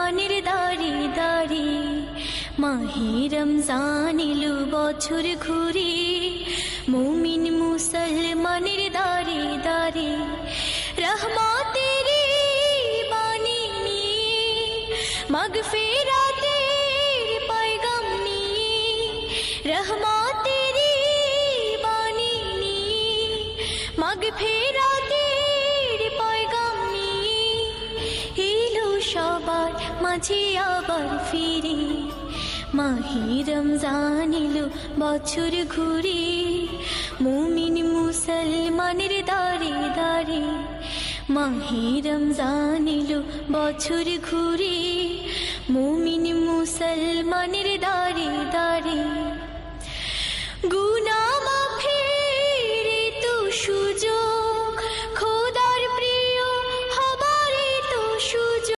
মুসলমানের দাঁড়ে দাঁড়ে, মাহে রমজান এলো বছর ঘুরে, মুমিন মুসলমানের দাঁড়ে দাঁড়ে, রহমতের বাণী নিয়ে, মাগফিরাতের পয়গাম নিয়ে, রহমতের বাণী নিয়ে, মাগফিরাতের পয়গাম নিয়ে, এলো সবার মাঝে আবার ফিরে, মাহে রমজান এলো বছর ঘুরে, মুমিন মুসলমানের দাঁড়ে দাঁড়ে, মাহে রমজান এলো বছর ঘুরে, মুমিন মুসলমানের দাঁড়ে